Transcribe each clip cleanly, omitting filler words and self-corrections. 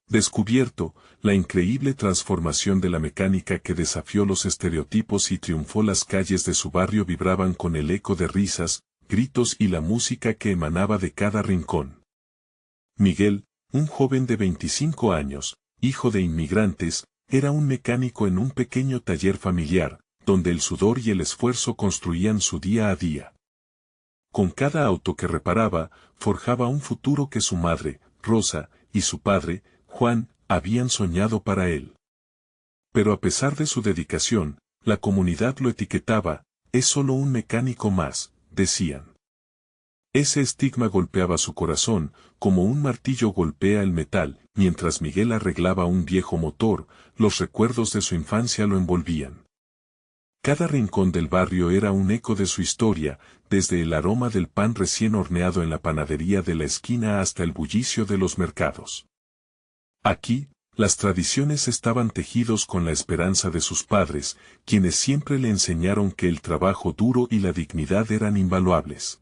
Descubierto, la increíble transformación de la mecánica que desafió los estereotipos y triunfó. Las calles de su barrio vibraban con el eco de risas, gritos y la música que emanaba de cada rincón. Miguel, un joven de 25 años, hijo de inmigrantes, era un mecánico en un pequeño taller familiar, donde el sudor y el esfuerzo construían su día a día. Con cada auto que reparaba, forjaba un futuro que su madre, Rosa, y su padre, Juan, habían soñado para él. Pero a pesar de su dedicación, la comunidad lo etiquetaba, es solo un mecánico más, decían. Ese estigma golpeaba su corazón, como un martillo golpea el metal. Mientras Miguel arreglaba un viejo motor, los recuerdos de su infancia lo envolvían. Cada rincón del barrio era un eco de su historia, desde el aroma del pan recién horneado en la panadería de la esquina hasta el bullicio de los mercados. Aquí, las tradiciones estaban tejidos con la esperanza de sus padres, quienes siempre le enseñaron que el trabajo duro y la dignidad eran invaluables.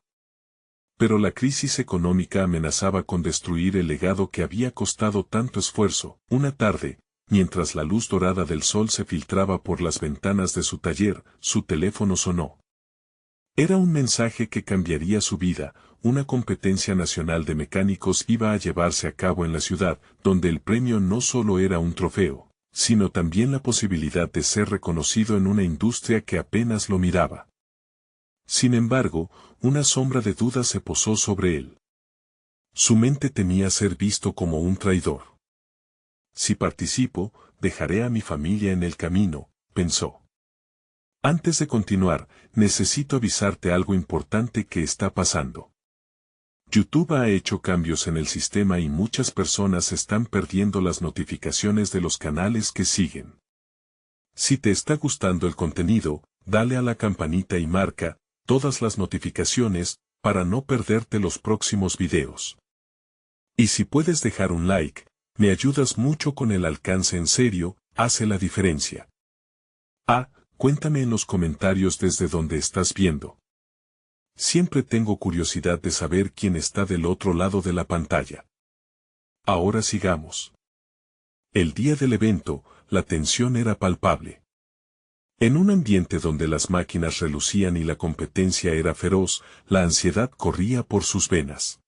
Pero la crisis económica amenazaba con destruir el legado que había costado tanto esfuerzo. Una tarde, mientras la luz dorada del sol se filtraba por las ventanas de su taller, su teléfono sonó. Era un mensaje que cambiaría su vida. Una competencia nacional de mecánicos iba a llevarse a cabo en la ciudad, donde el premio no solo era un trofeo, sino también la posibilidad de ser reconocido en una industria que apenas lo miraba. Sin embargo, una sombra de duda se posó sobre él. Su mente temía ser visto como un traidor. Si participo, dejaré a mi familia en el camino, pensó. Antes de continuar, necesito avisarte algo importante que está pasando. YouTube ha hecho cambios en el sistema y muchas personas están perdiendo las notificaciones de los canales que siguen. Si te está gustando el contenido, dale a la campanita y marca todas las notificaciones, para no perderte los próximos videos. Y si puedes dejar un like, me ayudas mucho con el alcance. En serio, hace la diferencia. Cuéntame en los comentarios desde donde estás viendo. Siempre tengo curiosidad de saber quién está del otro lado de la pantalla. Ahora sigamos. El día del evento, la tensión era palpable. En un ambiente donde las máquinas relucían y la competencia era feroz, la ansiedad corría por sus venas.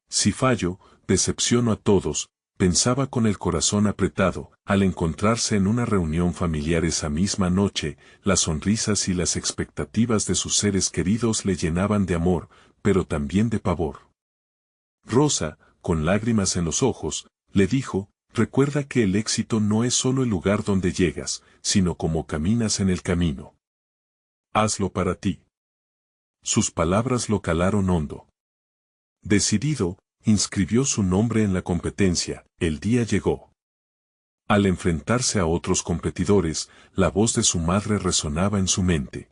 Si fallo, decepciono a todos, pensaba con el corazón apretado. Al encontrarse en una reunión familiar esa misma noche, las sonrisas y las expectativas de sus seres queridos le llenaban de amor, pero también de pavor. Rosa, con lágrimas en los ojos, le dijo, recuerda que el éxito no es solo el lugar donde llegas, sino cómo caminas en el camino. Hazlo para ti. Sus palabras lo calaron hondo. Decidido, inscribió su nombre en la competencia. El día llegó. Al enfrentarse a otros competidores, la voz de su madre resonaba en su mente.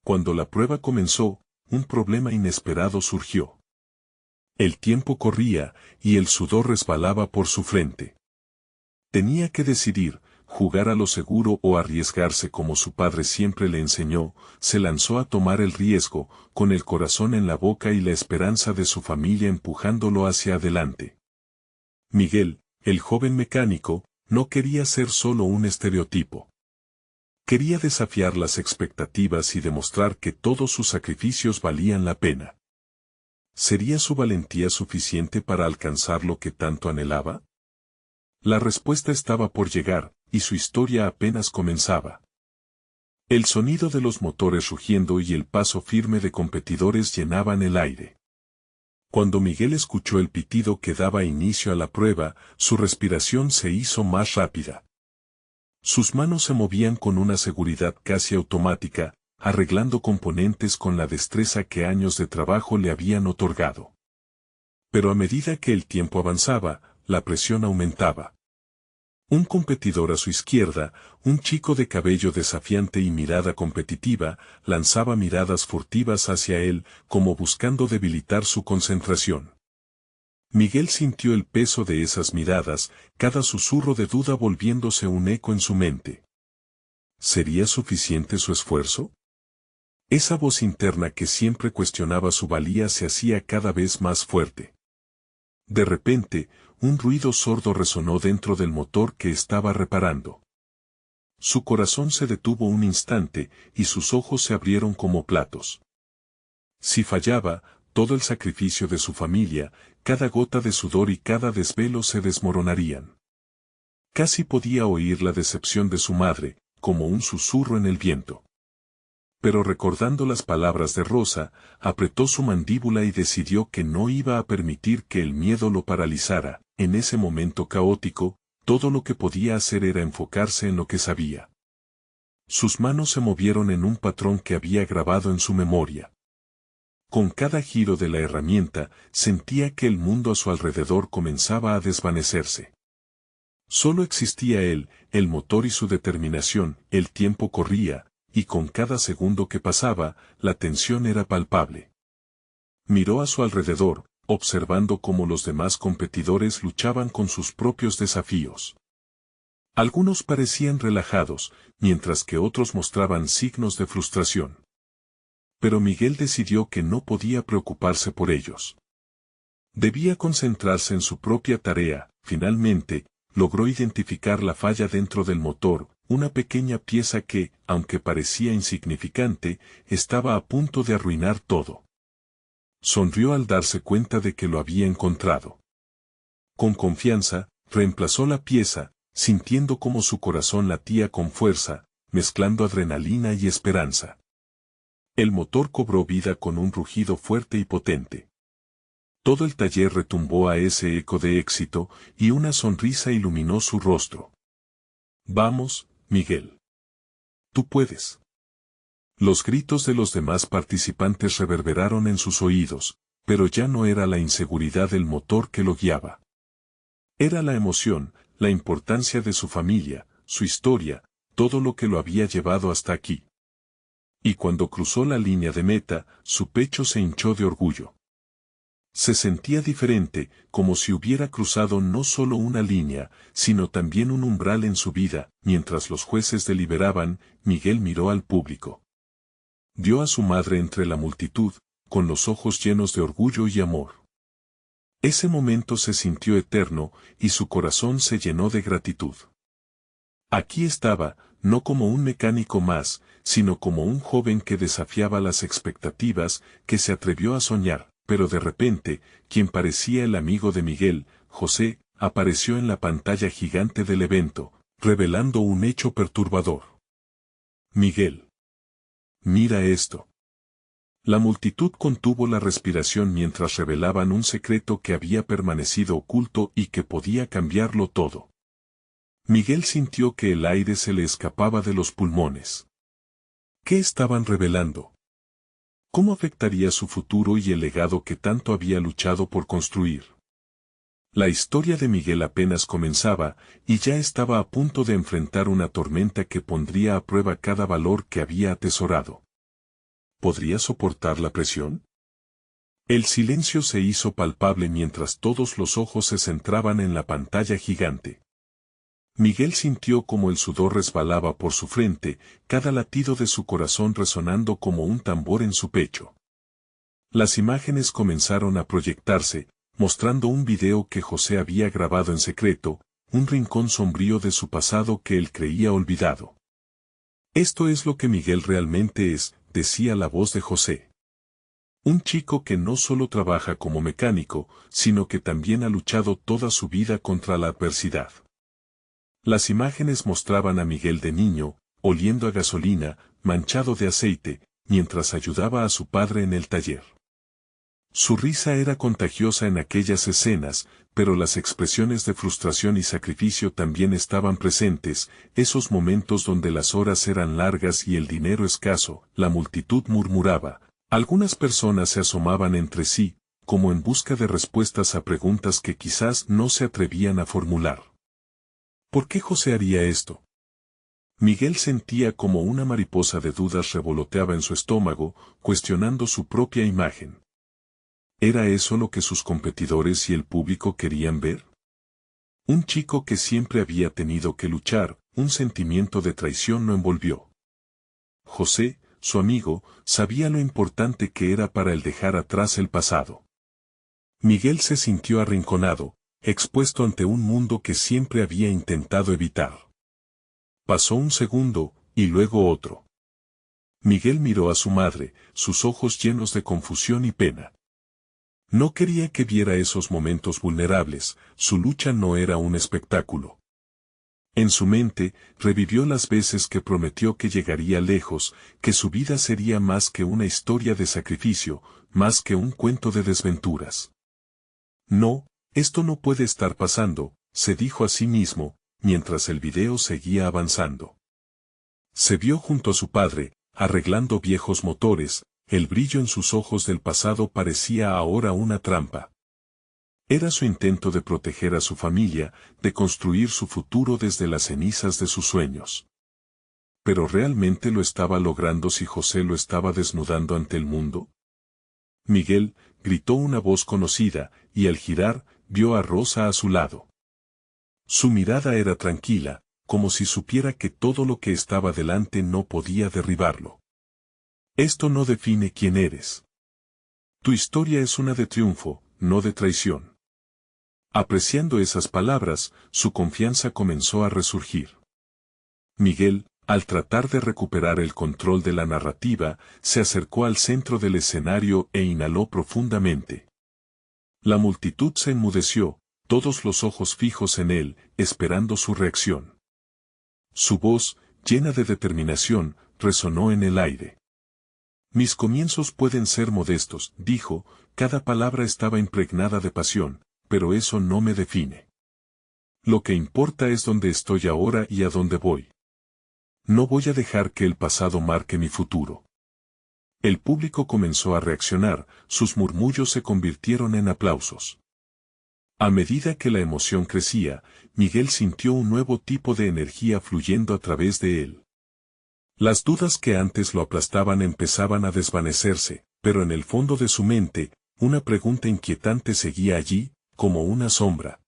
Cuando la prueba comenzó, un problema inesperado surgió. El tiempo corría, y el sudor resbalaba por su frente. Tenía que decidir, jugar a lo seguro o arriesgarse como su padre siempre le enseñó. Se lanzó a tomar el riesgo, con el corazón en la boca y la esperanza de su familia empujándolo hacia adelante. Miguel, el joven mecánico, no quería ser solo un estereotipo. Quería desafiar las expectativas y demostrar que todos sus sacrificios valían la pena. ¿Sería su valentía suficiente para alcanzar lo que tanto anhelaba? La respuesta estaba por llegar, y su historia apenas comenzaba. El sonido de los motores rugiendo y el paso firme de competidores llenaban el aire. Cuando Miguel escuchó el pitido que daba inicio a la prueba, su respiración se hizo más rápida. Sus manos se movían con una seguridad casi automática, arreglando componentes con la destreza que años de trabajo le habían otorgado. Pero a medida que el tiempo avanzaba, la presión aumentaba. Un competidor a su izquierda, un chico de cabello desafiante y mirada competitiva, lanzaba miradas furtivas hacia él, como buscando debilitar su concentración. Miguel sintió el peso de esas miradas, cada susurro de duda volviéndose un eco en su mente. ¿Sería suficiente su esfuerzo? Esa voz interna que siempre cuestionaba su valía se hacía cada vez más fuerte. De repente, un ruido sordo resonó dentro del motor que estaba reparando. Su corazón se detuvo un instante y sus ojos se abrieron como platos. Si fallaba, todo el sacrificio de su familia, cada gota de sudor y cada desvelo se desmoronarían. Casi podía oír la decepción de su madre, como un susurro en el viento. Pero recordando las palabras de Rosa, apretó su mandíbula y decidió que no iba a permitir que el miedo lo paralizara. En ese momento caótico, todo lo que podía hacer era enfocarse en lo que sabía. Sus manos se movieron en un patrón que había grabado en su memoria. Con cada giro de la herramienta, sentía que el mundo a su alrededor comenzaba a desvanecerse. Solo existía él, el motor y su determinación. El tiempo corría, y con cada segundo que pasaba, la tensión era palpable. Miró a su alrededor, observando cómo los demás competidores luchaban con sus propios desafíos. Algunos parecían relajados, mientras que otros mostraban signos de frustración. Pero Miguel decidió que no podía preocuparse por ellos. Debía concentrarse en su propia tarea. Finalmente, logró identificar la falla dentro del motor, una pequeña pieza que, aunque parecía insignificante, estaba a punto de arruinar todo. Sonrió al darse cuenta de que lo había encontrado. Con confianza, reemplazó la pieza, sintiendo cómo su corazón latía con fuerza, mezclando adrenalina y esperanza. El motor cobró vida con un rugido fuerte y potente. Todo el taller retumbó a ese eco de éxito, y una sonrisa iluminó su rostro. «Vamos, Miguel. Tú puedes». Los gritos de los demás participantes reverberaron en sus oídos, pero ya no era la inseguridad del motor que lo guiaba. Era la emoción, la importancia de su familia, su historia, todo lo que lo había llevado hasta aquí. Y cuando cruzó la línea de meta, su pecho se hinchó de orgullo. Se sentía diferente, como si hubiera cruzado no solo una línea, sino también un umbral en su vida. Mientras los jueces deliberaban, Miguel miró al público. Vio a su madre entre la multitud, con los ojos llenos de orgullo y amor. Ese momento se sintió eterno, y su corazón se llenó de gratitud. Aquí estaba, no como un mecánico más, sino como un joven que desafiaba las expectativas, que se atrevió a soñar. Pero de repente, quien parecía el amigo de Miguel, José, apareció en la pantalla gigante del evento, revelando un hecho perturbador. «Miguel. Mira esto». La multitud contuvo la respiración mientras revelaban un secreto que había permanecido oculto y que podía cambiarlo todo. Miguel sintió que el aire se le escapaba de los pulmones. ¿Qué estaban revelando? ¿Cómo afectaría su futuro y el legado que tanto había luchado por construir? La historia de Miguel apenas comenzaba, y ya estaba a punto de enfrentar una tormenta que pondría a prueba cada valor que había atesorado. ¿Podría soportar la presión? El silencio se hizo palpable mientras todos los ojos se centraban en la pantalla gigante. Miguel sintió como el sudor resbalaba por su frente, cada latido de su corazón resonando como un tambor en su pecho. Las imágenes comenzaron a proyectarse, mostrando un video que José había grabado en secreto, un rincón sombrío de su pasado que él creía olvidado. «Esto es lo que Miguel realmente es», decía la voz de José. «Un chico que no solo trabaja como mecánico, sino que también ha luchado toda su vida contra la adversidad». Las imágenes mostraban a Miguel de niño, oliendo a gasolina, manchado de aceite, mientras ayudaba a su padre en el taller. Su risa era contagiosa en aquellas escenas, pero las expresiones de frustración y sacrificio también estaban presentes, esos momentos donde las horas eran largas y el dinero escaso. La multitud murmuraba. Algunas personas se asomaban entre sí, como en busca de respuestas a preguntas que quizás no se atrevían a formular. ¿Por qué José haría esto? Miguel sentía como una mariposa de dudas revoloteaba en su estómago, cuestionando su propia imagen. ¿Era eso lo que sus competidores y el público querían ver? Un chico que siempre había tenido que luchar, un sentimiento de traición lo envolvió. José, su amigo, sabía lo importante que era para él dejar atrás el pasado. Miguel se sintió arrinconado, expuesto ante un mundo que siempre había intentado evitar. Pasó un segundo, y luego otro. Miguel miró a su madre, sus ojos llenos de confusión y pena. No quería que viera esos momentos vulnerables, su lucha no era un espectáculo. En su mente, revivió las veces que prometió que llegaría lejos, que su vida sería más que una historia de sacrificio, más que un cuento de desventuras. No, esto no puede estar pasando, se dijo a sí mismo, mientras el video seguía avanzando. Se vio junto a su padre, arreglando viejos motores, el brillo en sus ojos del pasado parecía ahora una trampa. Era su intento de proteger a su familia, de construir su futuro desde las cenizas de sus sueños. ¿Pero realmente lo estaba logrando si José lo estaba desnudando ante el mundo? Miguel, gritó una voz conocida, y al girar, vio a Rosa a su lado. Su mirada era tranquila, como si supiera que todo lo que estaba delante no podía derribarlo. Esto no define quién eres. Tu historia es una de triunfo, no de traición. Apreciando esas palabras, su confianza comenzó a resurgir. Miguel, al tratar de recuperar el control de la narrativa, se acercó al centro del escenario e inhaló profundamente. La multitud se enmudeció, todos los ojos fijos en él, esperando su reacción. Su voz, llena de determinación, resonó en el aire. Mis comienzos pueden ser modestos, dijo, cada palabra estaba impregnada de pasión, pero eso no me define. Lo que importa es dónde estoy ahora y a dónde voy. No voy a dejar que el pasado marque mi futuro. El público comenzó a reaccionar, sus murmullos se convirtieron en aplausos. A medida que la emoción crecía, Miguel sintió un nuevo tipo de energía fluyendo a través de él. Las dudas que antes lo aplastaban empezaban a desvanecerse, pero en el fondo de su mente, una pregunta inquietante seguía allí, como una sombra.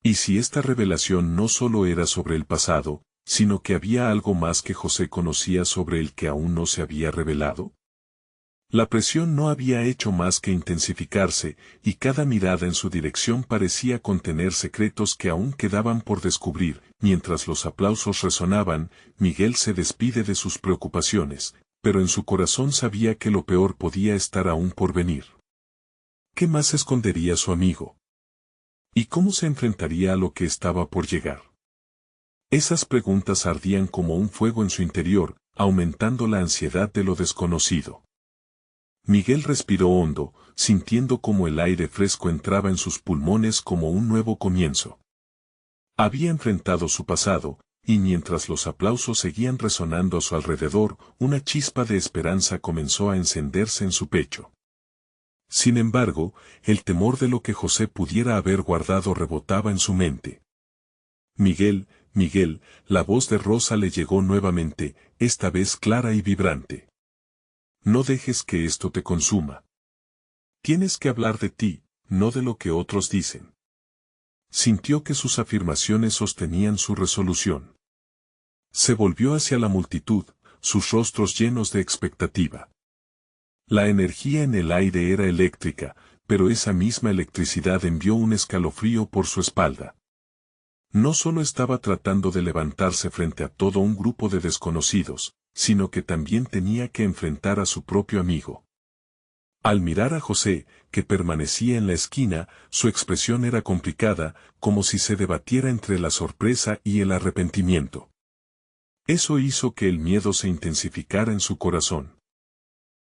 ¿Y si esta revelación no solo era sobre el pasado, sino que había algo más que José conocía sobre el que aún no se había revelado? La presión no había hecho más que intensificarse, y cada mirada en su dirección parecía contener secretos que aún quedaban por descubrir. Mientras los aplausos resonaban, Miguel se despide de sus preocupaciones, pero en su corazón sabía que lo peor podía estar aún por venir. ¿Qué más escondería su amigo? ¿Y cómo se enfrentaría a lo que estaba por llegar? Esas preguntas ardían como un fuego en su interior, aumentando la ansiedad de lo desconocido. Miguel respiró hondo, sintiendo cómo el aire fresco entraba en sus pulmones como un nuevo comienzo. Había enfrentado su pasado, y mientras los aplausos seguían resonando a su alrededor, una chispa de esperanza comenzó a encenderse en su pecho. Sin embargo, el temor de lo que José pudiera haber guardado rebotaba en su mente. Miguel, Miguel, la voz de Rosa le llegó nuevamente, esta vez clara y vibrante. No dejes que esto te consuma. Tienes que hablar de ti, no de lo que otros dicen. Sintió que sus afirmaciones sostenían su resolución. Se volvió hacia la multitud, sus rostros llenos de expectativa. La energía en el aire era eléctrica, pero esa misma electricidad envió un escalofrío por su espalda. No solo estaba tratando de levantarse frente a todo un grupo de desconocidos, sino que también tenía que enfrentar a su propio amigo. Al mirar a José, que permanecía en la esquina, su expresión era complicada, como si se debatiera entre la sorpresa y el arrepentimiento. Eso hizo que el miedo se intensificara en su corazón.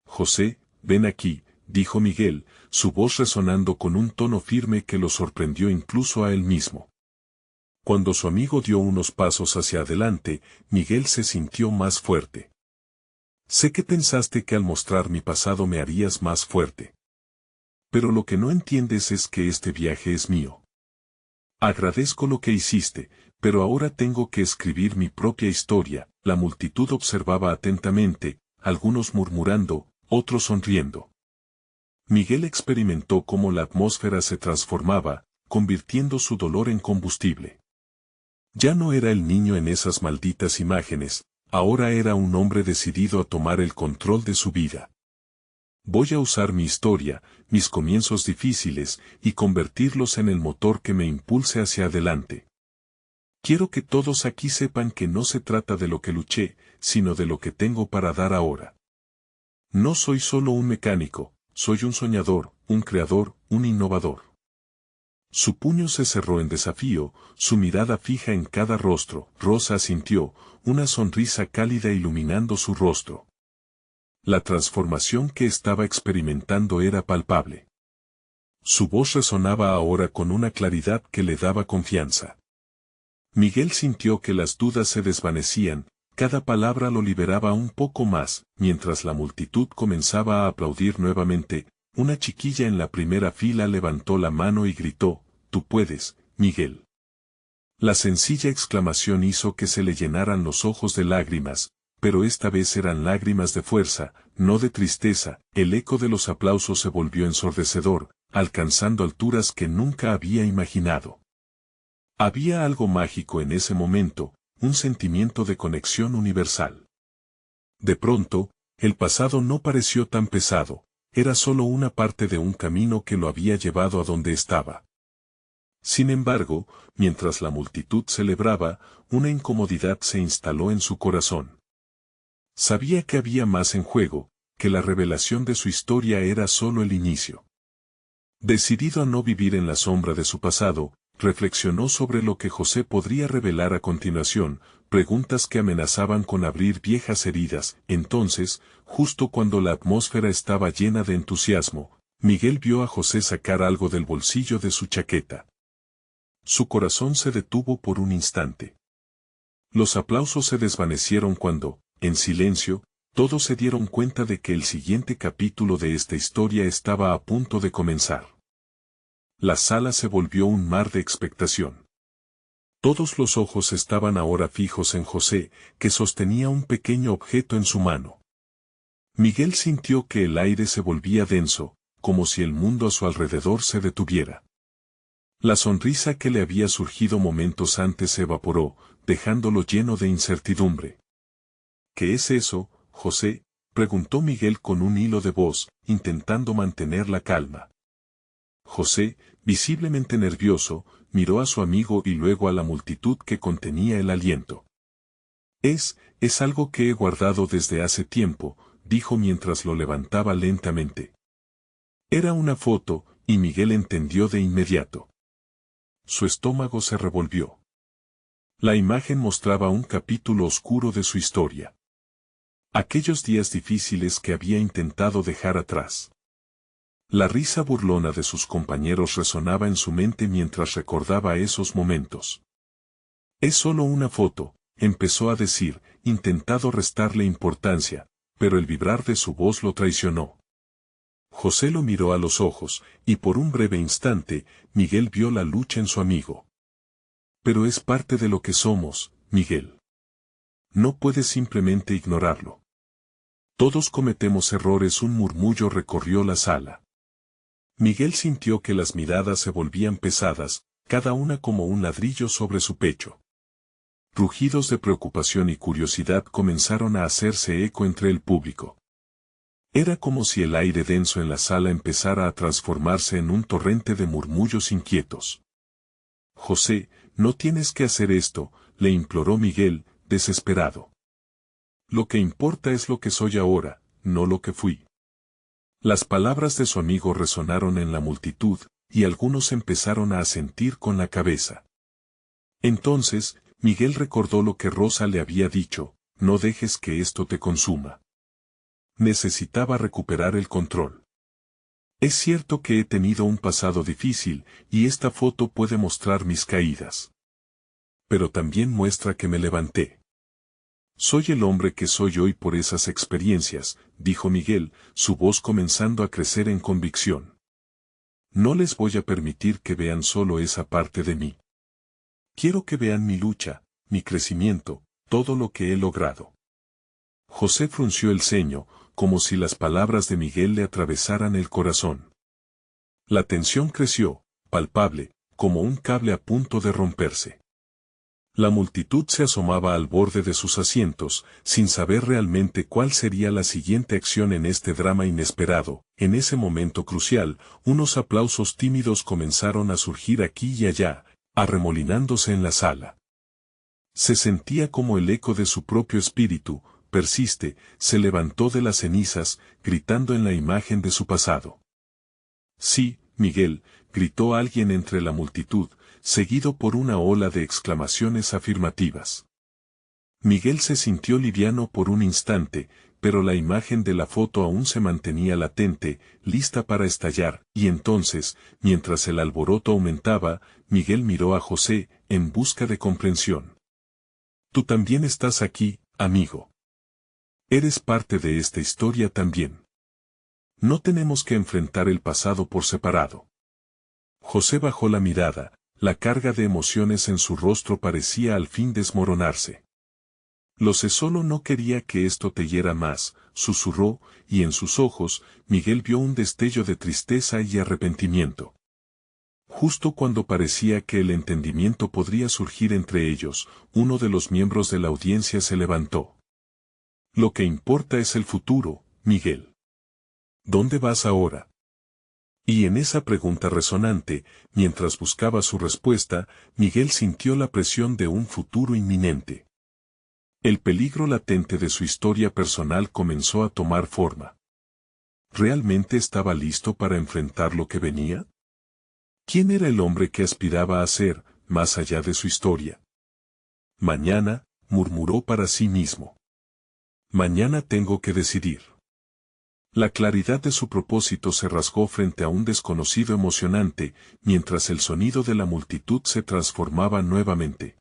José, ven aquí, dijo Miguel, su voz resonando con un tono firme que lo sorprendió incluso a él mismo. Cuando su amigo dio unos pasos hacia adelante, Miguel se sintió más fuerte. Sé que pensaste que al mostrar mi pasado me harías más fuerte. Pero lo que no entiendes es que este viaje es mío. Agradezco lo que hiciste, pero ahora tengo que escribir mi propia historia. La multitud observaba atentamente, algunos murmurando, otros sonriendo. Miguel experimentó cómo la atmósfera se transformaba, convirtiendo su dolor en combustible. Ya no era el niño en esas malditas imágenes, ahora era un hombre decidido a tomar el control de su vida. Voy a usar mi historia, mis comienzos difíciles, y convertirlos en el motor que me impulse hacia adelante. Quiero que todos aquí sepan que no se trata de lo que luché, sino de lo que tengo para dar ahora. No soy solo un mecánico, soy un soñador, un creador, un innovador. Su puño se cerró en desafío, su mirada fija en cada rostro. Rosa asintió, una sonrisa cálida iluminando su rostro. La transformación que estaba experimentando era palpable. Su voz resonaba ahora con una claridad que le daba confianza. Miguel sintió que las dudas se desvanecían, cada palabra lo liberaba un poco más, mientras la multitud comenzaba a aplaudir nuevamente. Una chiquilla en la primera fila levantó la mano y gritó, «Tú puedes, Miguel». La sencilla exclamación hizo que se le llenaran los ojos de lágrimas, pero esta vez eran lágrimas de fuerza, no de tristeza. El eco de los aplausos se volvió ensordecedor, alcanzando alturas que nunca había imaginado. Había algo mágico en ese momento, un sentimiento de conexión universal. De pronto, el pasado no pareció tan pesado, era solo una parte de un camino que lo había llevado a donde estaba. Sin embargo, mientras la multitud celebraba, una incomodidad se instaló en su corazón. Sabía que había más en juego, que la revelación de su historia era solo el inicio. Decidido a no vivir en la sombra de su pasado, reflexionó sobre lo que José podría revelar a continuación, preguntas que amenazaban con abrir viejas heridas. Entonces, justo cuando la atmósfera estaba llena de entusiasmo, Miguel vio a José sacar algo del bolsillo de su chaqueta. Su corazón se detuvo por un instante. Los aplausos se desvanecieron cuando, en silencio, todos se dieron cuenta de que el siguiente capítulo de esta historia estaba a punto de comenzar. La sala se volvió un mar de expectación. Todos los ojos estaban ahora fijos en José, que sostenía un pequeño objeto en su mano. Miguel sintió que el aire se volvía denso, como si el mundo a su alrededor se detuviera. La sonrisa que le había surgido momentos antes se evaporó, dejándolo lleno de incertidumbre. ¿Qué es eso, José?, preguntó Miguel con un hilo de voz, intentando mantener la calma. José, visiblemente nervioso, miró a su amigo y luego a la multitud que contenía el aliento. Es algo que he guardado desde hace tiempo, dijo mientras lo levantaba lentamente. Era una foto, y Miguel entendió de inmediato. Su estómago se revolvió. La imagen mostraba un capítulo oscuro de su historia. Aquellos días difíciles que había intentado dejar atrás. La risa burlona de sus compañeros resonaba en su mente mientras recordaba esos momentos. Es solo una foto, empezó a decir, intentando restarle importancia, pero el vibrar de su voz lo traicionó. José lo miró a los ojos, y por un breve instante, Miguel vio la lucha en su amigo. Pero es parte de lo que somos, Miguel. No puedes simplemente ignorarlo. Todos cometemos errores. Un murmullo recorrió la sala. Miguel sintió que las miradas se volvían pesadas, cada una como un ladrillo sobre su pecho. Rugidos de preocupación y curiosidad comenzaron a hacerse eco entre el público. Era como si el aire denso en la sala empezara a transformarse en un torrente de murmullos inquietos. José, no tienes que hacer esto, le imploró Miguel, desesperado. Lo que importa es lo que soy ahora, no lo que fui. Las palabras de su amigo resonaron en la multitud, y algunos empezaron a asentir con la cabeza. Entonces, Miguel recordó lo que Rosa le había dicho, no dejes que esto te consuma. Necesitaba recuperar el control. Es cierto que he tenido un pasado difícil, y esta foto puede mostrar mis caídas. Pero también muestra que me levanté. Soy el hombre que soy hoy por esas experiencias, dijo Miguel, su voz comenzando a crecer en convicción. No les voy a permitir que vean solo esa parte de mí. Quiero que vean mi lucha, mi crecimiento, todo lo que he logrado. José frunció el ceño, como si las palabras de Miguel le atravesaran el corazón. La tensión creció, palpable, como un cable a punto de romperse. La multitud se asomaba al borde de sus asientos, sin saber realmente cuál sería la siguiente acción en este drama inesperado. En ese momento crucial, unos aplausos tímidos comenzaron a surgir aquí y allá, arremolinándose en la sala. Se sentía como el eco de su propio espíritu, persiste, se levantó de las cenizas, gritando en la imagen de su pasado. Sí, Miguel, gritó alguien entre la multitud, seguido por una ola de exclamaciones afirmativas. Miguel se sintió liviano por un instante, pero la imagen de la foto aún se mantenía latente, lista para estallar, y entonces, mientras el alboroto aumentaba, Miguel miró a José, en busca de comprensión. Tú también estás aquí, amigo. Eres parte de esta historia también. No tenemos que enfrentar el pasado por separado. José bajó la mirada, la carga de emociones en su rostro parecía al fin desmoronarse. Lo sé, solo no quería que esto te hiera más, susurró, y en sus ojos, Miguel vio un destello de tristeza y arrepentimiento. Justo cuando parecía que el entendimiento podría surgir entre ellos, uno de los miembros de la audiencia se levantó. Lo que importa es el futuro, Miguel. ¿Dónde vas ahora? Y en esa pregunta resonante, mientras buscaba su respuesta, Miguel sintió la presión de un futuro inminente. El peligro latente de su historia personal comenzó a tomar forma. ¿Realmente estaba listo para enfrentar lo que venía? ¿Quién era el hombre que aspiraba a ser, más allá de su historia? Mañana, murmuró para sí mismo. Mañana tengo que decidir. La claridad de su propósito se rasgó frente a un desconocido emocionante, mientras el sonido de la multitud se transformaba nuevamente.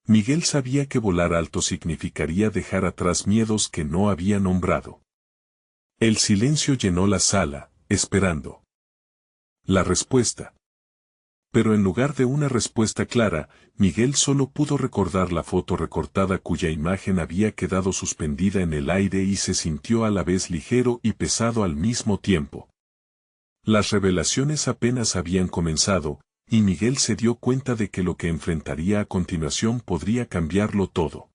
Miguel sabía que volar alto significaría dejar atrás miedos que no había nombrado. El silencio llenó la sala, esperando la respuesta. Pero en lugar de una respuesta clara, Miguel solo pudo recordar la foto recortada cuya imagen había quedado suspendida en el aire y se sintió a la vez ligero y pesado al mismo tiempo. Las revelaciones apenas habían comenzado, y Miguel se dio cuenta de que lo que enfrentaría a continuación podría cambiarlo todo.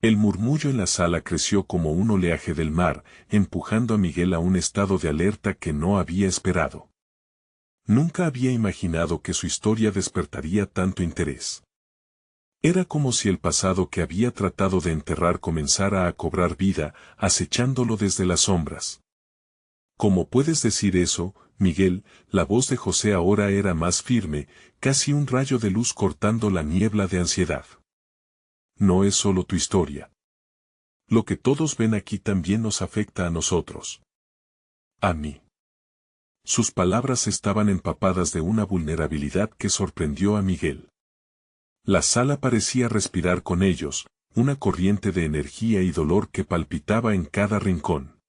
El murmullo en la sala creció como un oleaje del mar, empujando a Miguel a un estado de alerta que no había esperado. Nunca había imaginado que su historia despertaría tanto interés. Era como si el pasado que había tratado de enterrar comenzara a cobrar vida, acechándolo desde las sombras. ¿Cómo puedes decir eso, Miguel? La voz de José ahora era más firme, casi un rayo de luz cortando la niebla de ansiedad. No es solo tu historia. Lo que todos ven aquí también nos afecta a nosotros. A mí. Sus palabras estaban empapadas de una vulnerabilidad que sorprendió a Miguel. La sala parecía respirar con ellos, una corriente de energía y dolor que palpitaba en cada rincón.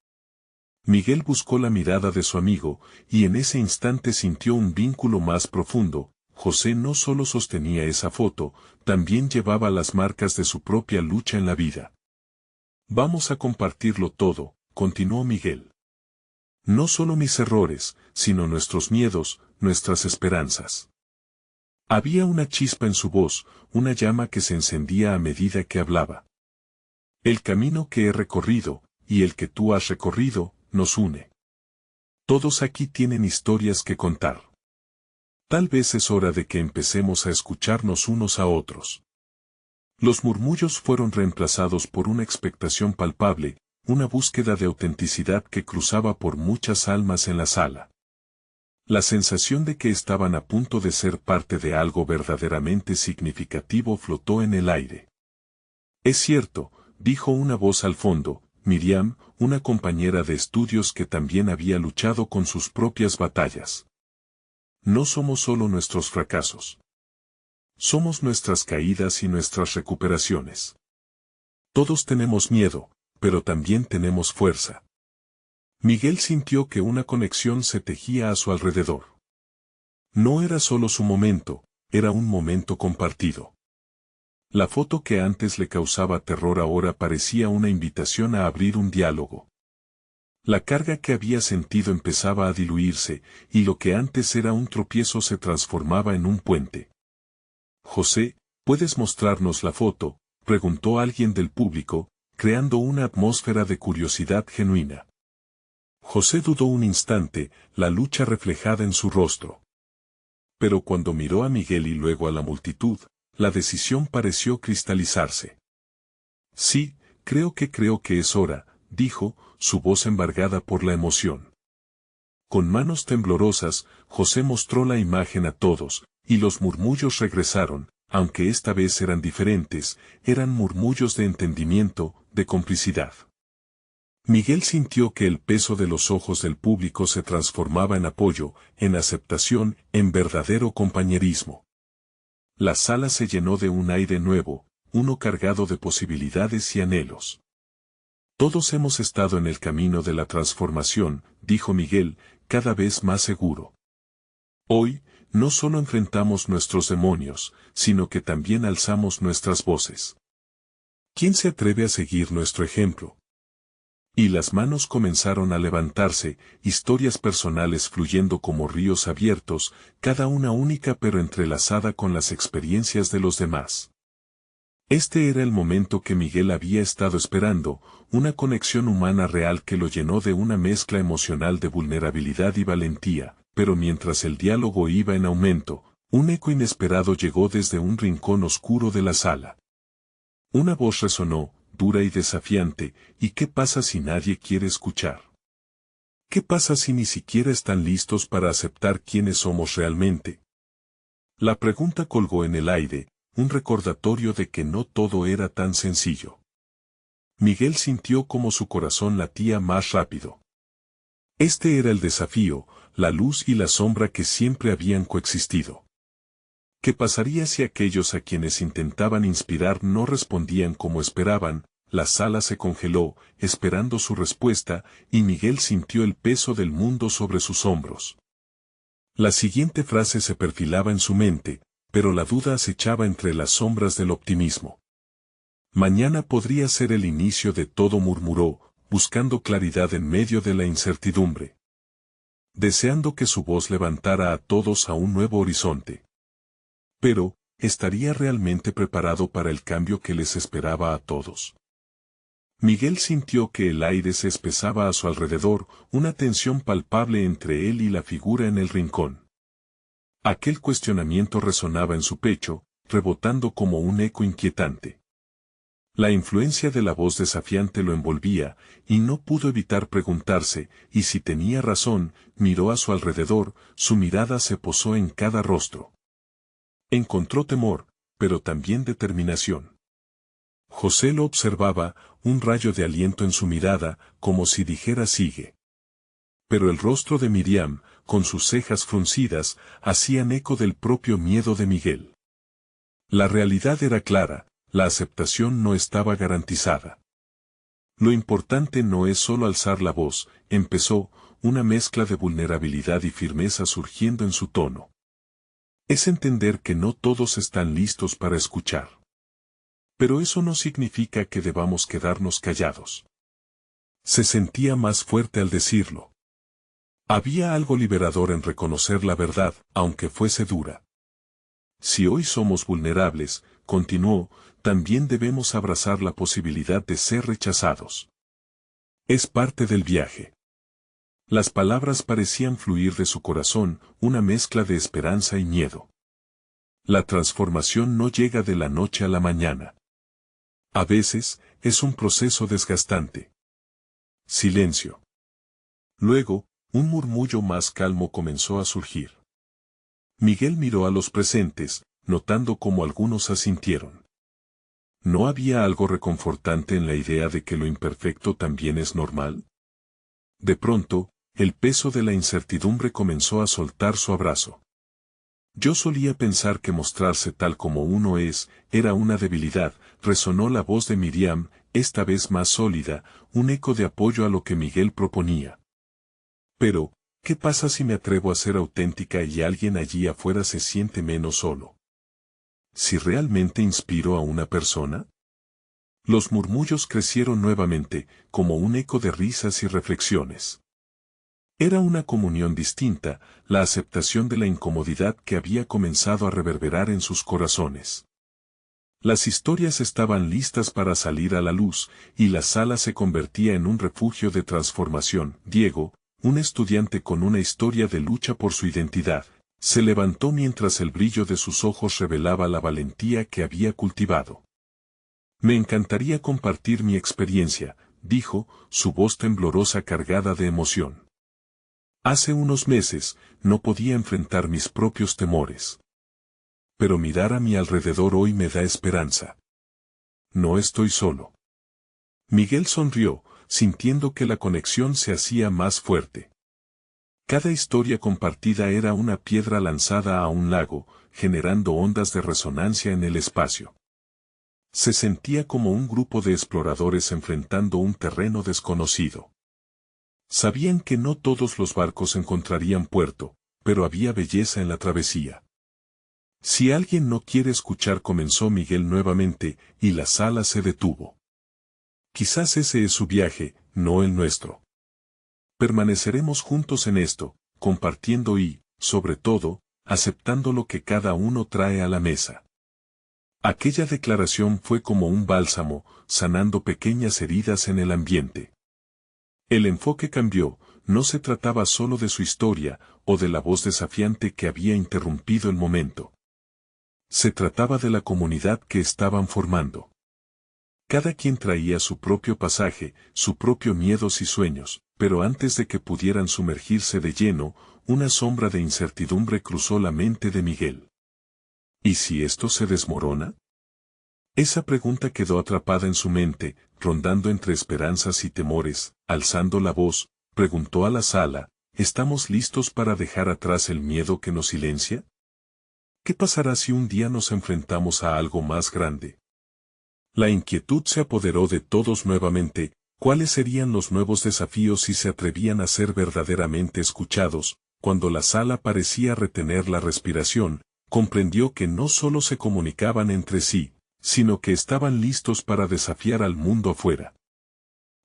Miguel buscó la mirada de su amigo, y en ese instante sintió un vínculo más profundo. José no solo sostenía esa foto, también llevaba las marcas de su propia lucha en la vida. Vamos a compartirlo todo, continuó Miguel. No solo mis errores, sino nuestros miedos, nuestras esperanzas. Había una chispa en su voz, una llama que se encendía a medida que hablaba. El camino que he recorrido, y el que tú has recorrido, nos une. Todos aquí tienen historias que contar. Tal vez es hora de que empecemos a escucharnos unos a otros. Los murmullos fueron reemplazados por una expectación palpable, una búsqueda de autenticidad que cruzaba por muchas almas en la sala. La sensación de que estaban a punto de ser parte de algo verdaderamente significativo flotó en el aire. Es cierto, dijo una voz al fondo, Miriam, una compañera de estudios que también había luchado con sus propias batallas. No somos solo nuestros fracasos. Somos nuestras caídas y nuestras recuperaciones. Todos tenemos miedo, pero también tenemos fuerza. Miguel sintió que una conexión se tejía a su alrededor. No era solo su momento, era un momento compartido. La foto que antes le causaba terror ahora parecía una invitación a abrir un diálogo. La carga que había sentido empezaba a diluirse, y lo que antes era un tropiezo se transformaba en un puente. José, ¿Puedes mostrarnos la foto?, preguntó alguien del público, creando una atmósfera de curiosidad genuina. José dudó un instante, la lucha reflejada en su rostro. Pero cuando miró a Miguel y luego a la multitud, la decisión pareció cristalizarse. Sí, creo que es hora, dijo, su voz embargada por la emoción. Con manos temblorosas, José mostró la imagen a todos, y los murmullos regresaron, aunque esta vez eran diferentes, eran murmullos de entendimiento, de complicidad. Miguel sintió que el peso de los ojos del público se transformaba en apoyo, en aceptación, en verdadero compañerismo. La sala se llenó de un aire nuevo, uno cargado de posibilidades y anhelos. Todos hemos estado en el camino de la transformación, dijo Miguel, cada vez más seguro. Hoy, no solo enfrentamos nuestros demonios, sino que también alzamos nuestras voces. ¿Quién se atreve a seguir nuestro ejemplo? Y las manos comenzaron a levantarse, historias personales fluyendo como ríos abiertos, cada una única pero entrelazada con las experiencias de los demás. Este era el momento que Miguel había estado esperando, una conexión humana real que lo llenó de una mezcla emocional de vulnerabilidad y valentía, pero mientras el diálogo iba en aumento, un eco inesperado llegó desde un rincón oscuro de la sala. Una voz resonó, dura y desafiante, ¿y qué pasa si nadie quiere escuchar? ¿Qué pasa si ni siquiera están listos para aceptar quiénes somos realmente? La pregunta colgó en el aire, un recordatorio de que no todo era tan sencillo. Miguel sintió como su corazón latía más rápido. Este era el desafío, la luz y la sombra que siempre habían coexistido. ¿Qué pasaría si aquellos a quienes intentaban inspirar no respondían como esperaban? La sala se congeló, esperando su respuesta, y Miguel sintió el peso del mundo sobre sus hombros. La siguiente frase se perfilaba en su mente, pero la duda acechaba entre las sombras del optimismo. Mañana podría ser el inicio de todo, murmuró, buscando claridad en medio de la incertidumbre. Deseando que su voz levantara a todos a un nuevo horizonte. Pero, ¿estaría realmente preparado para el cambio que les esperaba a todos? Miguel sintió que el aire se espesaba a su alrededor, una tensión palpable entre él y la figura en el rincón. Aquel cuestionamiento resonaba en su pecho, rebotando como un eco inquietante. La influencia de la voz desafiante lo envolvía, y no pudo evitar preguntarse, y si tenía razón, miró a su alrededor, su mirada se posó en cada rostro. Encontró temor, pero también determinación. José lo observaba, un rayo de aliento en su mirada, como si dijera sigue. Pero el rostro de Miriam, con sus cejas fruncidas, hacían eco del propio miedo de Miguel. La realidad era clara, la aceptación no estaba garantizada. Lo importante no es solo alzar la voz, empezó, una mezcla de vulnerabilidad y firmeza surgiendo en su tono. Es entender que no todos están listos para escuchar. Pero eso no significa que debamos quedarnos callados. Se sentía más fuerte al decirlo. Había algo liberador en reconocer la verdad, aunque fuese dura. Si hoy somos vulnerables, continuó, también debemos abrazar la posibilidad de ser rechazados. Es parte del viaje. Las palabras parecían fluir de su corazón, una mezcla de esperanza y miedo. La transformación no llega de la noche a la mañana. A veces, es un proceso desgastante. Silencio. Luego, un murmullo más calmo comenzó a surgir. Miguel miró a los presentes, notando cómo algunos asintieron. ¿No había algo reconfortante en la idea de que lo imperfecto también es normal? De pronto, el peso de la incertidumbre comenzó a soltar su abrazo. Yo solía pensar que mostrarse tal como uno es, era una debilidad, resonó la voz de Miriam, esta vez más sólida, un eco de apoyo a lo que Miguel proponía. Pero, ¿qué pasa si me atrevo a ser auténtica y alguien allí afuera se siente menos solo? ¿Si realmente inspiro a una persona? Los murmullos crecieron nuevamente, como un eco de risas y reflexiones. Era una comunión distinta, la aceptación de la incomodidad que había comenzado a reverberar en sus corazones. Las historias estaban listas para salir a la luz, y la sala se convertía en un refugio de transformación. Diego, un estudiante con una historia de lucha por su identidad, se levantó mientras el brillo de sus ojos revelaba la valentía que había cultivado. Me encantaría compartir mi experiencia, dijo, su voz temblorosa cargada de emoción. Hace unos meses, no podía enfrentar mis propios temores. Pero mirar a mi alrededor hoy me da esperanza. No estoy solo. Miguel sonrió, sintiendo que la conexión se hacía más fuerte. Cada historia compartida era una piedra lanzada a un lago, generando ondas de resonancia en el espacio. Se sentía como un grupo de exploradores enfrentando un terreno desconocido. Sabían que no todos los barcos encontrarían puerto, pero había belleza en la travesía. Si alguien no quiere escuchar, comenzó Miguel nuevamente, y la sala se detuvo. Quizás ese es su viaje, no el nuestro. Permaneceremos juntos en esto, compartiendo y, sobre todo, aceptando lo que cada uno trae a la mesa. Aquella declaración fue como un bálsamo, sanando pequeñas heridas en el ambiente. El enfoque cambió, no se trataba solo de su historia, o de la voz desafiante que había interrumpido el momento. Se trataba de la comunidad que estaban formando. Cada quien traía su propio pasaje, su propio miedos y sueños, pero antes de que pudieran sumergirse de lleno, una sombra de incertidumbre cruzó la mente de Miguel. ¿Y si esto se desmorona? Esa pregunta quedó atrapada en su mente, rondando entre esperanzas y temores. Alzando la voz, preguntó a la sala, ¿estamos listos para dejar atrás el miedo que nos silencia? ¿Qué pasará si un día nos enfrentamos a algo más grande? La inquietud se apoderó de todos nuevamente. ¿Cuáles serían los nuevos desafíos si se atrevían a ser verdaderamente escuchados? Cuando la sala parecía retener la respiración, comprendió que no solo se comunicaban entre sí, sino que estaban listos para desafiar al mundo afuera.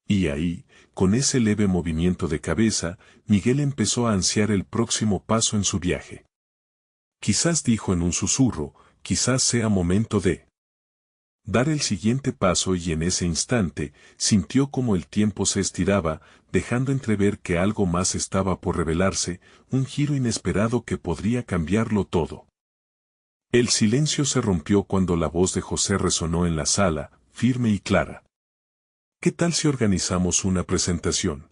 Y ahí, con ese leve movimiento de cabeza, Miguel empezó a ansiar el próximo paso en su viaje. Quizás, dijo en un susurro, quizás sea momento de dar el siguiente paso, y en ese instante, sintió como el tiempo se estiraba, dejando entrever que algo más estaba por revelarse, un giro inesperado que podría cambiarlo todo. El silencio se rompió cuando la voz de José resonó en la sala, firme y clara. ¿Qué tal si organizamos una presentación?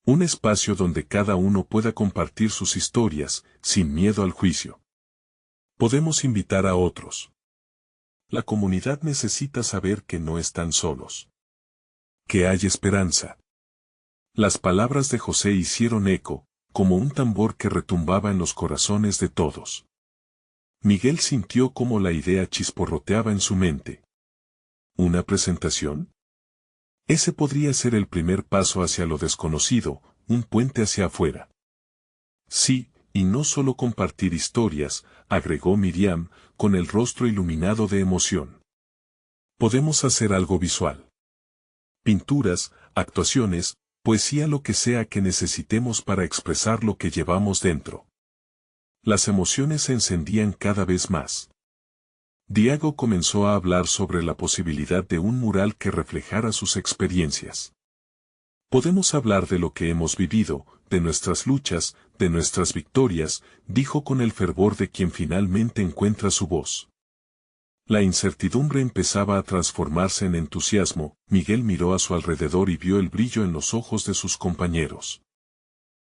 Un espacio donde cada uno pueda compartir sus historias, sin miedo al juicio. Podemos invitar a otros. La comunidad necesita saber que no están solos. Que hay esperanza. Las palabras de José hicieron eco, como un tambor que retumbaba en los corazones de todos. Miguel sintió como la idea chisporroteaba en su mente. ¿Una presentación? Ese podría ser el primer paso hacia lo desconocido, un puente hacia afuera. Sí, y no solo compartir historias, agregó Miriam, con el rostro iluminado de emoción. Podemos hacer algo visual. Pinturas, actuaciones, poesía, lo que sea que necesitemos para expresar lo que llevamos dentro. Las emociones se encendían cada vez más. Diego comenzó a hablar sobre la posibilidad de un mural que reflejara sus experiencias. Podemos hablar de lo que hemos vivido, de nuestras luchas, de nuestras victorias, dijo con el fervor de quien finalmente encuentra su voz. La incertidumbre empezaba a transformarse en entusiasmo. Miguel miró a su alrededor y vio el brillo en los ojos de sus compañeros.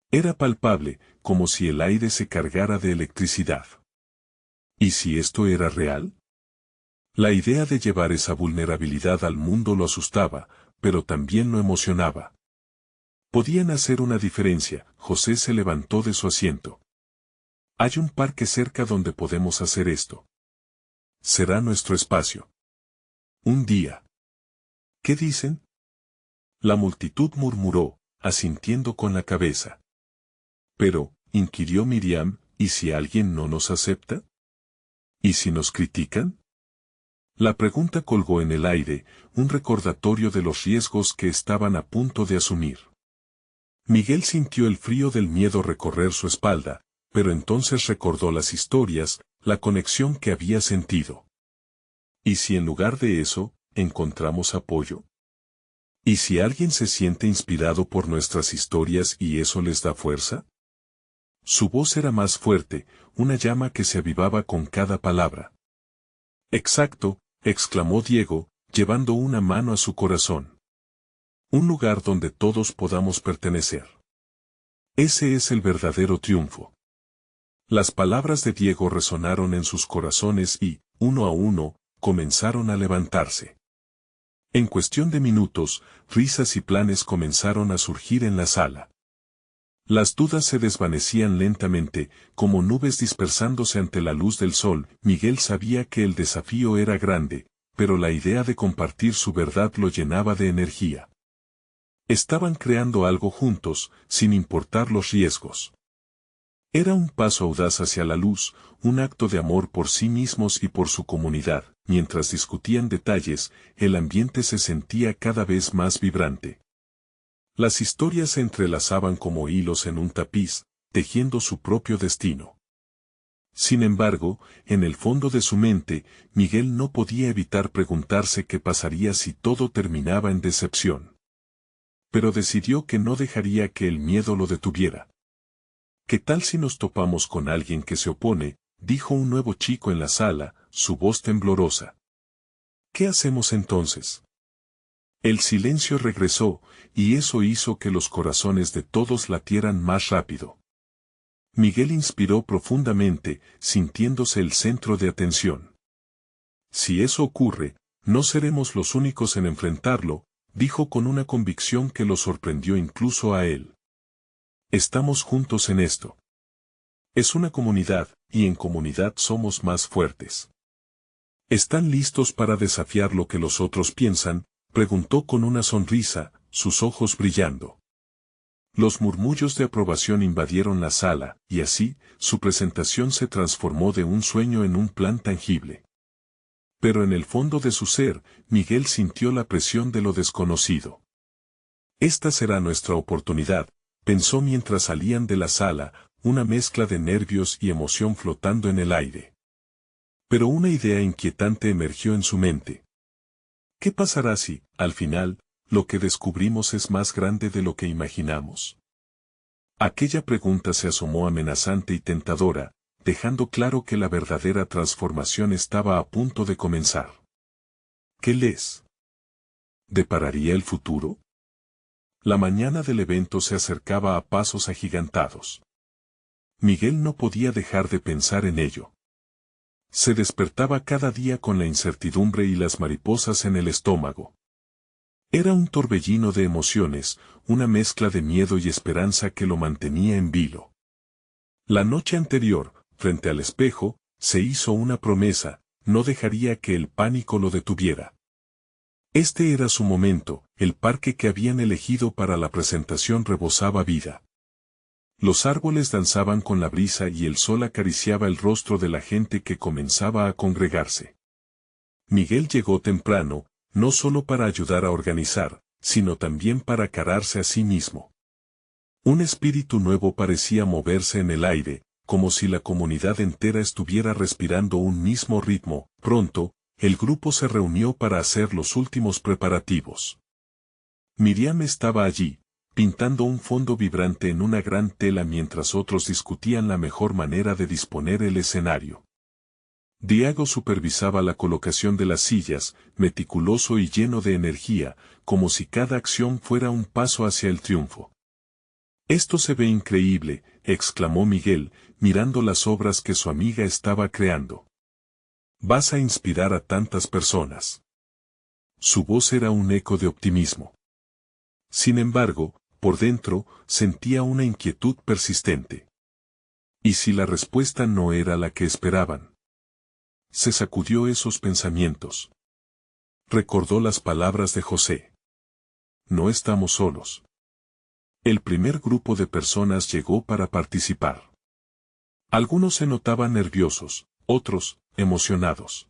Era palpable, como si el aire se cargara de electricidad. ¿Y si esto era real? La idea de llevar esa vulnerabilidad al mundo lo asustaba, pero también lo emocionaba. Podían hacer una diferencia. José se levantó de su asiento. Hay un parque cerca donde podemos hacer esto. Será nuestro espacio. Un día. ¿Qué dicen? La multitud murmuró, asintiendo con la cabeza. Pero, inquirió Miriam, ¿y si alguien no nos acepta? ¿Y si nos critican? La pregunta colgó en el aire, un recordatorio de los riesgos que estaban a punto de asumir. Miguel sintió el frío del miedo recorrer su espalda, pero entonces recordó las historias, la conexión que había sentido. ¿Y si en lugar de eso, encontramos apoyo? ¿Y si alguien se siente inspirado por nuestras historias y eso les da fuerza? Su voz era más fuerte, una llama que se avivaba con cada palabra. Exacto, exclamó Diego, llevando una mano a su corazón. Un lugar donde todos podamos pertenecer. Ese es el verdadero triunfo. Las palabras de Diego resonaron en sus corazones y, uno a uno, comenzaron a levantarse. En cuestión de minutos, risas y planes comenzaron a surgir en la sala. Las dudas se desvanecían lentamente, como nubes dispersándose ante la luz del sol. Miguel sabía que el desafío era grande, pero la idea de compartir su verdad lo llenaba de energía. Estaban creando algo juntos, sin importar los riesgos. Era un paso audaz hacia la luz, un acto de amor por sí mismos y por su comunidad. Mientras discutían detalles, el ambiente se sentía cada vez más vibrante. Las historias se entrelazaban como hilos en un tapiz, tejiendo su propio destino. Sin embargo, en el fondo de su mente, Miguel no podía evitar preguntarse qué pasaría si todo terminaba en decepción. Pero decidió que no dejaría que el miedo lo detuviera. ¿Qué tal si nos topamos con alguien que se opone?, dijo un nuevo chico en la sala, su voz temblorosa. ¿Qué hacemos entonces? El silencio regresó, y eso hizo que los corazones de todos latieran más rápido. Miguel inspiró profundamente, sintiéndose el centro de atención. Si eso ocurre, no seremos los únicos en enfrentarlo, dijo con una convicción que lo sorprendió incluso a él. Estamos juntos en esto. Es una comunidad, y en comunidad somos más fuertes. ¿Están listos para desafiar lo que los otros piensan?, preguntó con una sonrisa, sus ojos brillando. Los murmullos de aprobación invadieron la sala, y así, su presentación se transformó de un sueño en un plan tangible. Pero en el fondo de su ser, Miguel sintió la presión de lo desconocido. Esta será nuestra oportunidad, pensó mientras salían de la sala, una mezcla de nervios y emoción flotando en el aire. Pero una idea inquietante emergió en su mente. ¿Qué pasará si, al final, lo que descubrimos es más grande de lo que imaginamos? Aquella pregunta se asomó amenazante y tentadora, dejando claro que la verdadera transformación estaba a punto de comenzar. ¿Qué les depararía el futuro? La mañana del evento se acercaba a pasos agigantados. Miguel no podía dejar de pensar en ello. Se despertaba cada día con la incertidumbre y las mariposas en el estómago. Era un torbellino de emociones, una mezcla de miedo y esperanza que lo mantenía en vilo. La noche anterior, frente al espejo, se hizo una promesa: no dejaría que el pánico lo detuviera. Este era su momento, el parque que habían elegido para la presentación rebosaba vida. Los árboles danzaban con la brisa y el sol acariciaba el rostro de la gente que comenzaba a congregarse. Miguel llegó temprano, no solo para ayudar a organizar, sino también para cararse a sí mismo. Un espíritu nuevo parecía moverse en el aire, como si la comunidad entera estuviera respirando un mismo ritmo. Pronto, el grupo se reunió para hacer los últimos preparativos. Miriam estaba allí, pintando un fondo vibrante en una gran tela mientras otros discutían la mejor manera de disponer el escenario. Diego supervisaba la colocación de las sillas, meticuloso y lleno de energía, como si cada acción fuera un paso hacia el triunfo. «Esto se ve increíble», exclamó Miguel, mirando las obras que su amiga estaba creando. «Vas a inspirar a tantas personas». Su voz era un eco de optimismo. Sin embargo, por dentro, sentía una inquietud persistente. ¿Y si la respuesta no era la que esperaban? Se sacudió esos pensamientos. Recordó las palabras de José. No estamos solos. El primer grupo de personas llegó para participar. Algunos se notaban nerviosos, otros, emocionados.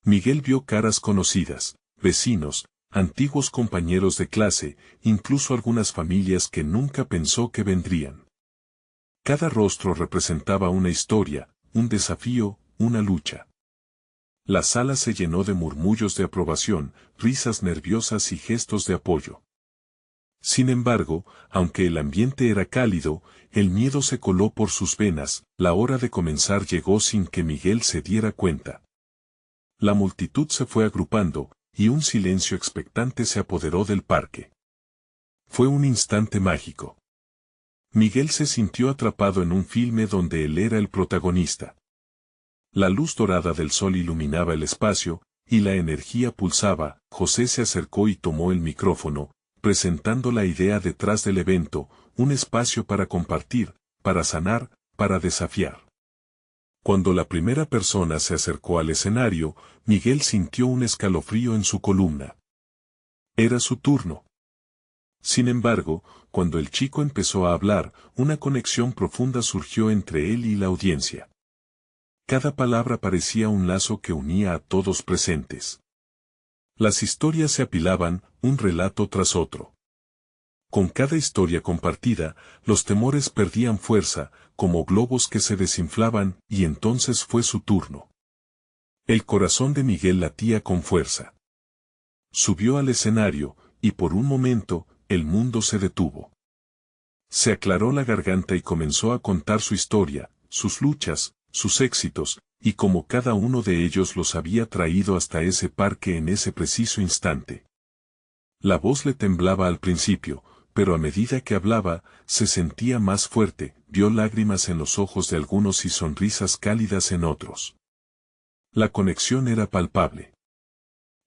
Miguel vio caras conocidas, vecinos, antiguos compañeros de clase, incluso algunas familias que nunca pensó que vendrían. Cada rostro representaba una historia, un desafío, una lucha. La sala se llenó de murmullos de aprobación, risas nerviosas y gestos de apoyo. Sin embargo, aunque el ambiente era cálido, el miedo se coló por sus venas. La hora de comenzar llegó sin que Miguel se diera cuenta. La multitud se fue agrupando, y un silencio expectante se apoderó del parque. Fue un instante mágico. Miguel se sintió atrapado en un filme donde él era el protagonista. La luz dorada del sol iluminaba el espacio, y la energía pulsaba. José se acercó y tomó el micrófono, presentando la idea detrás del evento, un espacio para compartir, para sanar, para desafiar. Cuando la primera persona se acercó al escenario, Miguel sintió un escalofrío en su columna. Era su turno. Sin embargo, cuando el chico empezó a hablar, una conexión profunda surgió entre él y la audiencia. Cada palabra parecía un lazo que unía a todos presentes. Las historias se apilaban, un relato tras otro. Con cada historia compartida, los temores perdían fuerza, como globos que se desinflaban, y entonces fue su turno. El corazón de Miguel latía con fuerza. Subió al escenario, y por un momento, el mundo se detuvo. Se aclaró la garganta y comenzó a contar su historia, sus luchas, sus éxitos, y cómo cada uno de ellos los había traído hasta ese parque en ese preciso instante. La voz le temblaba al principio, pero a medida que hablaba, se sentía más fuerte. Vio lágrimas en los ojos de algunos y sonrisas cálidas en otros. La conexión era palpable.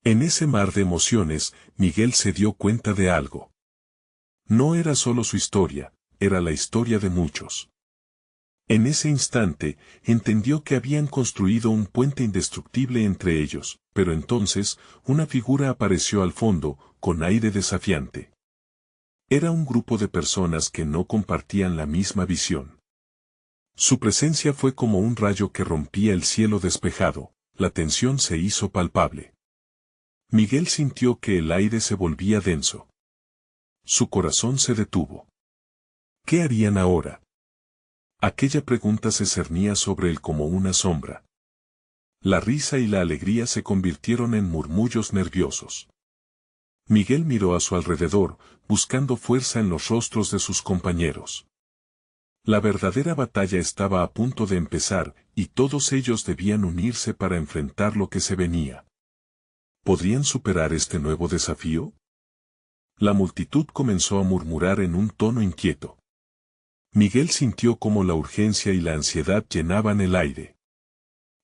En ese mar de emociones, Miguel se dio cuenta de algo. No era solo su historia, era la historia de muchos. En ese instante, entendió que habían construido un puente indestructible entre ellos, pero entonces, una figura apareció al fondo, con aire desafiante. Era un grupo de personas que no compartían la misma visión. Su presencia fue como un rayo que rompía el cielo despejado, la tensión se hizo palpable. Miguel sintió que el aire se volvía denso. Su corazón se detuvo. ¿Qué harían ahora? Aquella pregunta se cernía sobre él como una sombra. La risa y la alegría se convirtieron en murmullos nerviosos. Miguel miró a su alrededor, buscando fuerza en los rostros de sus compañeros. La verdadera batalla estaba a punto de empezar, y todos ellos debían unirse para enfrentar lo que se venía. ¿Podrían superar este nuevo desafío? La multitud comenzó a murmurar en un tono inquieto. Miguel sintió cómo la urgencia y la ansiedad llenaban el aire.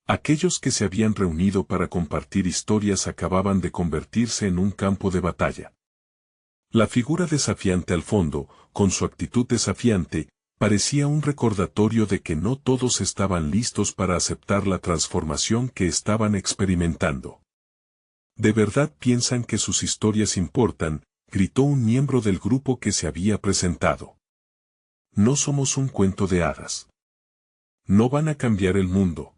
Aquellos que se habían reunido para compartir historias acababan de convertirse en un campo de batalla. La figura desafiante al fondo, con su actitud desafiante, parecía un recordatorio de que no todos estaban listos para aceptar la transformación que estaban experimentando. ¿De verdad piensan que sus historias importan?, gritó un miembro del grupo que se había presentado. No somos un cuento de hadas. No van a cambiar el mundo.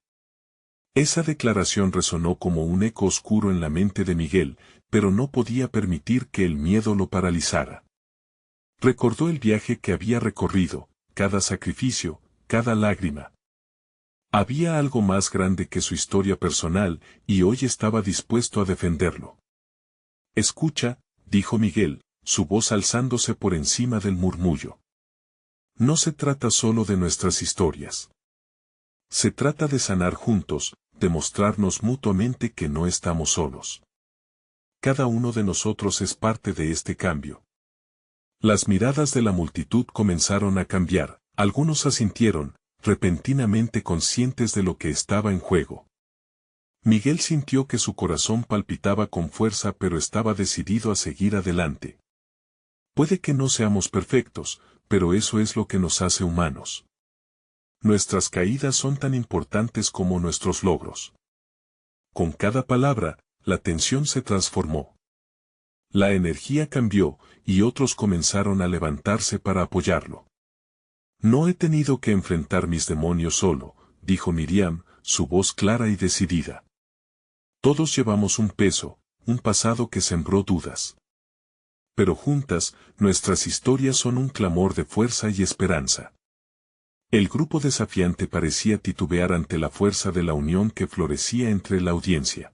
Esa declaración resonó como un eco oscuro en la mente de Miguel, pero no podía permitir que el miedo lo paralizara. Recordó el viaje que había recorrido, cada sacrificio, cada lágrima. Había algo más grande que su historia personal, y hoy estaba dispuesto a defenderlo. Escucha, dijo Miguel, su voz alzándose por encima del murmullo. No se trata solo de nuestras historias. Se trata de sanar juntos, de mostrarnos mutuamente que no estamos solos. Cada uno de nosotros es parte de este cambio. Las miradas de la multitud comenzaron a cambiar, algunos asintieron, repentinamente conscientes de lo que estaba en juego. Miguel sintió que su corazón palpitaba con fuerza pero estaba decidido a seguir adelante. Puede que no seamos perfectos, pero eso es lo que nos hace humanos. Nuestras caídas son tan importantes como nuestros logros. Con cada palabra, la tensión se transformó. La energía cambió, y otros comenzaron a levantarse para apoyarlo. No he tenido que enfrentar mis demonios solo, dijo Miriam, su voz clara y decidida. Todos llevamos un peso, un pasado que sembró dudas. Pero juntas, nuestras historias son un clamor de fuerza y esperanza. El grupo desafiante parecía titubear ante la fuerza de la unión que florecía entre la audiencia.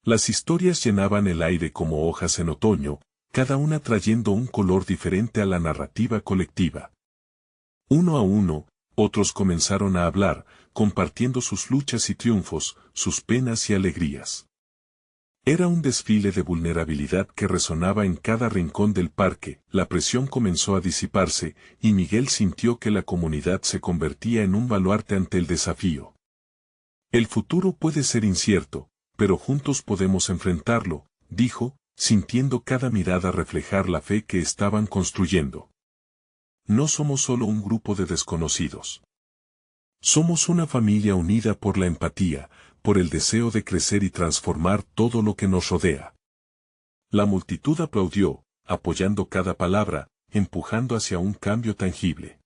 Las historias llenaban el aire como hojas en otoño, cada una trayendo un color diferente a la narrativa colectiva. Uno a uno, otros comenzaron a hablar, compartiendo sus luchas y triunfos, sus penas y alegrías. Era un desfile de vulnerabilidad que resonaba en cada rincón del parque. La presión comenzó a disiparse, y Miguel sintió que la comunidad se convertía en un baluarte ante el desafío. El futuro puede ser incierto, pero juntos podemos enfrentarlo, dijo, sintiendo cada mirada reflejar la fe que estaban construyendo. No somos solo un grupo de desconocidos. Somos una familia unida por la empatía, por el deseo de crecer y transformar todo lo que nos rodea. La multitud aplaudió, apoyando cada palabra, empujando hacia un cambio tangible.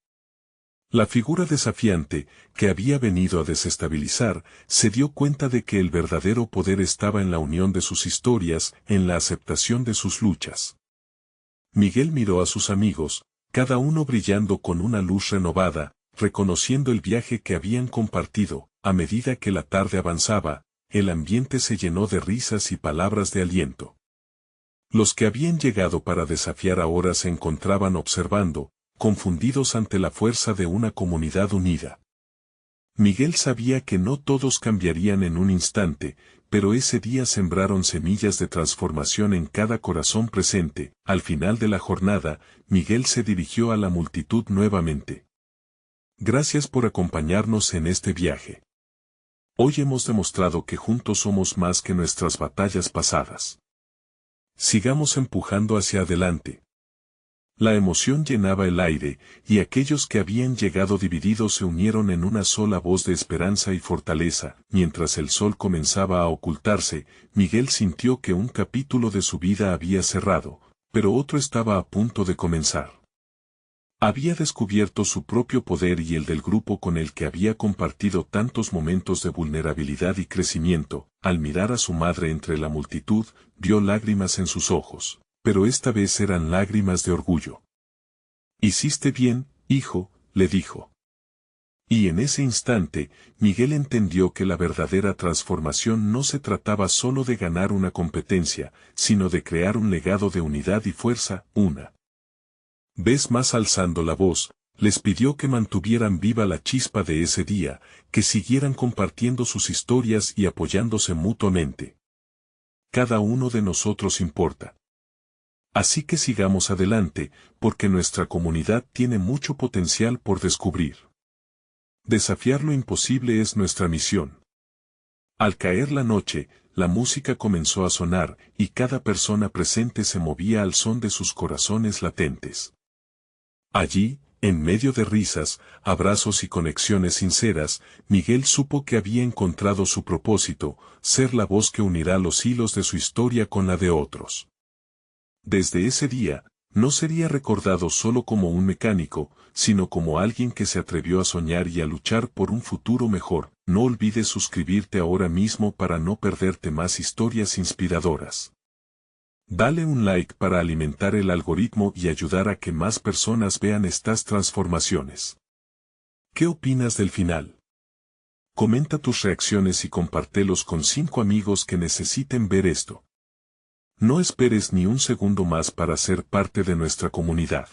La figura desafiante, que había venido a desestabilizar, se dio cuenta de que el verdadero poder estaba en la unión de sus historias, en la aceptación de sus luchas. Miguel miró a sus amigos, cada uno brillando con una luz renovada, reconociendo el viaje que habían compartido. A medida que la tarde avanzaba, el ambiente se llenó de risas y palabras de aliento. Los que habían llegado para desafiar ahora se encontraban observando, confundidos ante la fuerza de una comunidad unida. Miguel sabía que no todos cambiarían en un instante, pero ese día sembraron semillas de transformación en cada corazón presente. Al final de la jornada, Miguel se dirigió a la multitud nuevamente. Gracias por acompañarnos en este viaje. Hoy hemos demostrado que juntos somos más que nuestras batallas pasadas. Sigamos empujando hacia adelante. La emoción llenaba el aire, y aquellos que habían llegado divididos se unieron en una sola voz de esperanza y fortaleza. Mientras el sol comenzaba a ocultarse, Miguel sintió que un capítulo de su vida había cerrado, pero otro estaba a punto de comenzar. Había descubierto su propio poder y el del grupo con el que había compartido tantos momentos de vulnerabilidad y crecimiento. Al mirar a su madre entre la multitud, vio lágrimas en sus ojos, pero esta vez eran lágrimas de orgullo. «Hiciste bien, hijo», le dijo. Y en ese instante, Miguel entendió que la verdadera transformación no se trataba solo de ganar una competencia, sino de crear un legado de unidad y fuerza. Una vez más alzando la voz, les pidió que mantuvieran viva la chispa de ese día, que siguieran compartiendo sus historias y apoyándose mutuamente. Cada uno de nosotros importa. Así que sigamos adelante, porque nuestra comunidad tiene mucho potencial por descubrir. Desafiar lo imposible es nuestra misión. Al caer la noche, la música comenzó a sonar, y cada persona presente se movía al son de sus corazones latentes. Allí, en medio de risas, abrazos y conexiones sinceras, Miguel supo que había encontrado su propósito, ser la voz que unirá los hilos de su historia con la de otros. Desde ese día, no sería recordado solo como un mecánico, sino como alguien que se atrevió a soñar y a luchar por un futuro mejor. No olvides suscribirte ahora mismo para no perderte más historias inspiradoras. Dale un like para alimentar el algoritmo y ayudar a que más personas vean estas transformaciones. ¿Qué opinas del final? Comenta tus reacciones y compártelos con 5 amigos que necesiten ver esto. No esperes ni un segundo más para ser parte de nuestra comunidad.